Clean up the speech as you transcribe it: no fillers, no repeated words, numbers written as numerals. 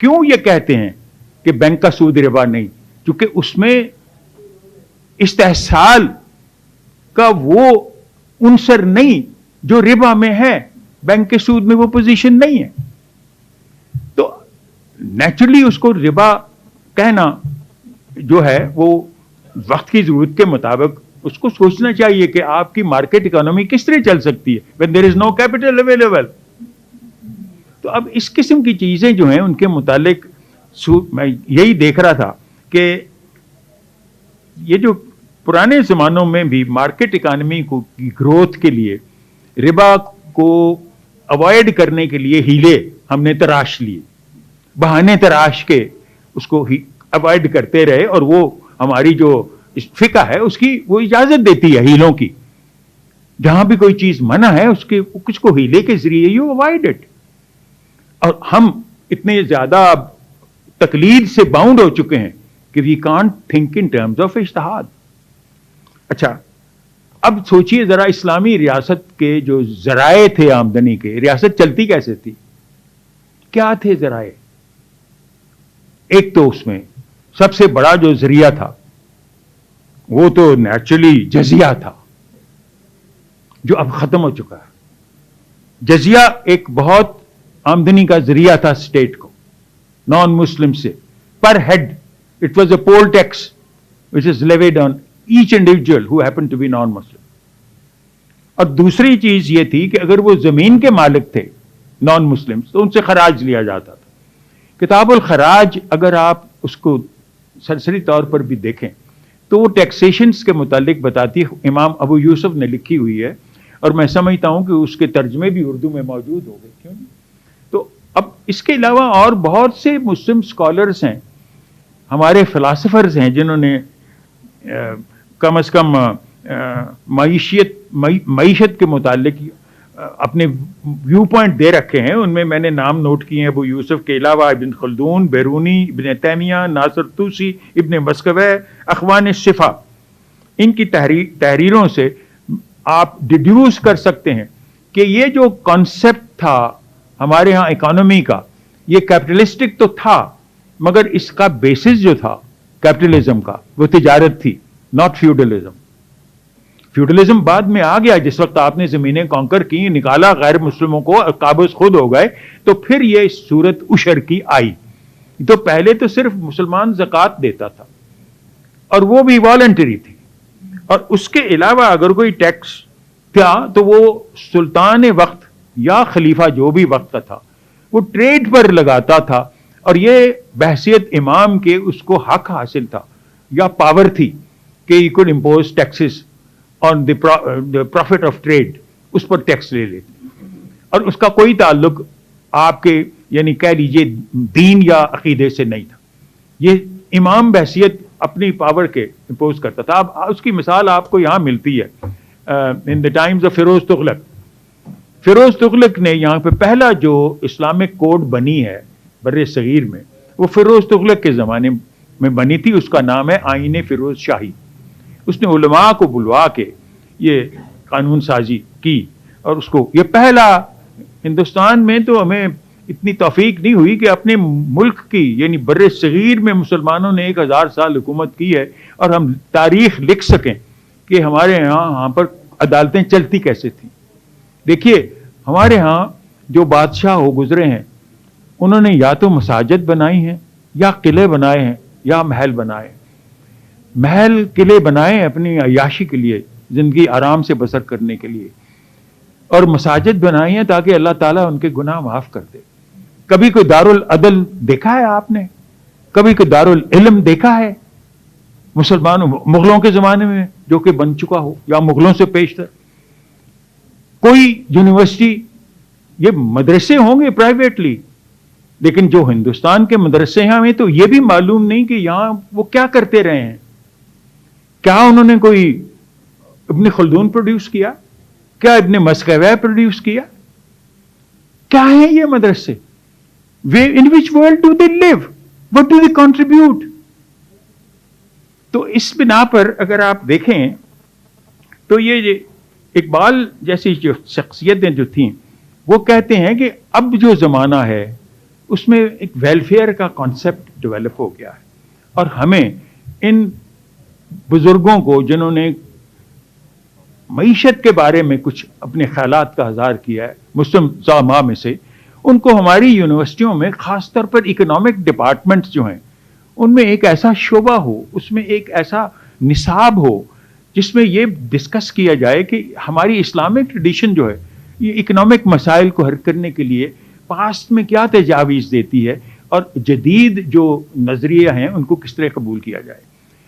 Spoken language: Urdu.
کیوں یہ کہتے ہیں کہ بینک کا سود ربا نہیں؟ کیونکہ اس میں استحصال کا وہ عنصر نہیں جو ربا میں ہے، بینک کے سود میں وہ پوزیشن نہیں ہے. تو نیچرلی اس کو ربا کہنا جو ہے وہ وقت کی ضرورت کے مطابق اس کو سوچنا چاہیے کہ آپ کی مارکیٹ اکانومی کس طرح چل سکتی ہے when there is no capital available. تو اب اس قسم کی چیزیں جو ہیں ان کے متعلق میں یہی دیکھ رہا تھا کہ یہ جو پرانے زمانوں میں بھی مارکیٹ اکانومی کو گروتھ کے لیے ربا کو اوائڈ کرنے کے لیے ہیلے ہم نے تراش لیے، بہانے تراش کے اس کو اوائڈ کرتے رہے، اور وہ ہماری جو فقہ ہے اس کی وہ اجازت دیتی ہے ہیلوں کی. جہاں بھی کوئی چیز منع ہے اس کے کچھ کو ہیلے کے ذریعے یو اوائڈ اٹ. اور ہم اتنے زیادہ تقلید سے باؤنڈ ہو چکے ہیں کہ we can't think in terms of اجتہاد. اچھا اب سوچئے ذرا اسلامی ریاست کے جو ذرائع تھے آمدنی کے، ریاست چلتی کیسے تھی؟ کیا تھے ذرائع؟ ایک تو اس میں سب سے بڑا جو ذریعہ تھا وہ تو نیچرلی جزیہ تھا، جو اب ختم ہو چکا ہے. جزیہ ایک بہت آمدنی کا ذریعہ تھا اسٹیٹ کو نان مسلم سے، per head it was a poll tax which is levied on each individual who happened to be non-Muslim. اور دوسری چیز یہ تھی کہ اگر وہ زمین کے مالک تھے نان مسلم تو ان سے خراج لیا جاتا تھا. کتاب الخراج اگر آپ اس کو سرسری طور پر بھی دیکھیں تو وہ ٹیکسیشنز کے متعلق بتاتی ہے، امام ابو یوسف نے لکھی ہوئی ہے، اور میں سمجھتا ہوں کہ اس کے ترجمے بھی اردو میں موجود ہو گئے. کیوں نہیں؟ تو اب اس کے علاوہ اور بہت سے مسلم اسکالرز ہیں، ہمارے فلاسفرز ہیں جنہوں نے کم از کم معیشت کے متعلق اپنے ویو پوائنٹ دے رکھے ہیں. ان میں نے نام نوٹ کیے ہیں ابو یوسف کے علاوہ ابن خلدون، بیرونی، ابن تیمیہ، ناصر طوسی، ابن مسکوہ، اخوان صفا. ان کی تحریروں سے آپ ڈیڈیوس کر سکتے ہیں کہ یہ جو کانسیپٹ تھا ہمارے ہاں اکانومی کا، یہ کیپٹلسٹک تو تھا مگر اس کا بیسس جو تھا کیپٹلزم کا وہ تجارت تھی، ناٹ فیوڈلزم. فیوڈلزم بعد میں آ گیا، جس وقت آپ نے زمینیں کانکر کی، نکالا غیر مسلموں کو، قابض خود ہو گئے، تو پھر یہ صورت عشر کی آئی. تو پہلے تو صرف مسلمان زکوٰۃ دیتا تھا اور وہ بھی والنٹری تھی، اور اس کے علاوہ اگر کوئی ٹیکس تھا تو وہ سلطان وقت یا خلیفہ جو بھی وقت کا تھا وہ ٹریڈ پر لگاتا تھا، اور یہ بحثیت امام کے اس کو حق حاصل تھا یا پاور تھی کہ he could impose taxes on the profit of trade, اس پر ٹیکس لے لیتے، اور اس کا کوئی تعلق آپ کے یعنی کہہ لیجئے دین یا عقیدے سے نہیں تھا. یہ امام بحثیت اپنی پاور کے امپوز کرتا تھا. اب اس کی مثال آپ کو یہاں ملتی ہے in the times of Firoz Tughlaq. Firoz Tughlaq نے یہاں پہ پہلا جو اسلامک کوڈ بنی ہے بر صغیر میں، وہ فیروز تغلق کے زمانے میں بنی تھی. اس کا نام ہے آئین فیروز شاہی. اس نے علماء کو بلوا کے یہ قانون سازی کی، اور اس کو یہ پہلا ہندوستان میں تو ہمیں اتنی توفیق نہیں ہوئی کہ اپنے ملک کی یعنی بر صغیر میں مسلمانوں نے 1000 سال حکومت کی ہے اور ہم تاریخ لکھ سکیں کہ ہمارے یہاں پر عدالتیں چلتی کیسے تھیں. دیکھیے ہمارے ہاں جو بادشاہ ہو گزرے ہیں انہوں نے یا تو مساجد بنائی ہیں یا قلعے بنائے ہیں یا محل بنائے. محل قلعے بنائے اپنی عیاشی کے لیے، زندگی آرام سے بسر کرنے کے لیے، اور مساجد بنائی ہیں تاکہ اللہ تعالیٰ ان کے گناہ معاف کر دے. کبھی کوئی دارالعدل دیکھا ہے آپ نے؟ کبھی کوئی دارالعلم دیکھا ہے مسلمانوں مغلوں کے زمانے میں جو کہ بن چکا ہو یا مغلوں سے پیشتر؟ کوئی یونیورسٹی، یہ مدرسے ہوں گے پرائیویٹلی، لیکن جو ہندوستان کے مدرسے ہیں ہمیں تو یہ بھی معلوم نہیں کہ یہاں وہ کیا کرتے رہے ہیں. کیا انہوں نے کوئی ابن خلدون پروڈیوس کیا؟ کیا ابن مسکوہ پروڈیوس کیا؟ کیا ہیں یہ مدرسے؟ In which world do they live? What do they contribute? تو اس بنا پر اگر آپ دیکھیں تو یہ اقبال جیسی جو شخصیتیں جو تھیں وہ کہتے ہیں کہ اب جو زمانہ ہے اس میں ایک ویلفیئر کا کانسیپٹ ڈیولپ ہو گیا ہے، اور ہمیں ان بزرگوں کو جنہوں نے معیشت کے بارے میں کچھ اپنے خیالات کا اظہار کیا ہے مسلم زعماء میں سے، ان کو ہماری یونیورسٹیوں میں خاص طور پر اکنامک ڈپارٹمنٹس جو ہیں ان میں ایک ایسا شعبہ ہو، اس میں ایک ایسا نصاب ہو جس میں یہ ڈسکس کیا جائے کہ ہماری اسلامک ٹریڈیشن جو ہے یہ اکنامک مسائل کو حل کرنے کے لیے پاسٹ میں کیا تجاویز دیتی ہے، اور جدید جو نظریے ہیں ان کو کس طرح قبول کیا جائے۔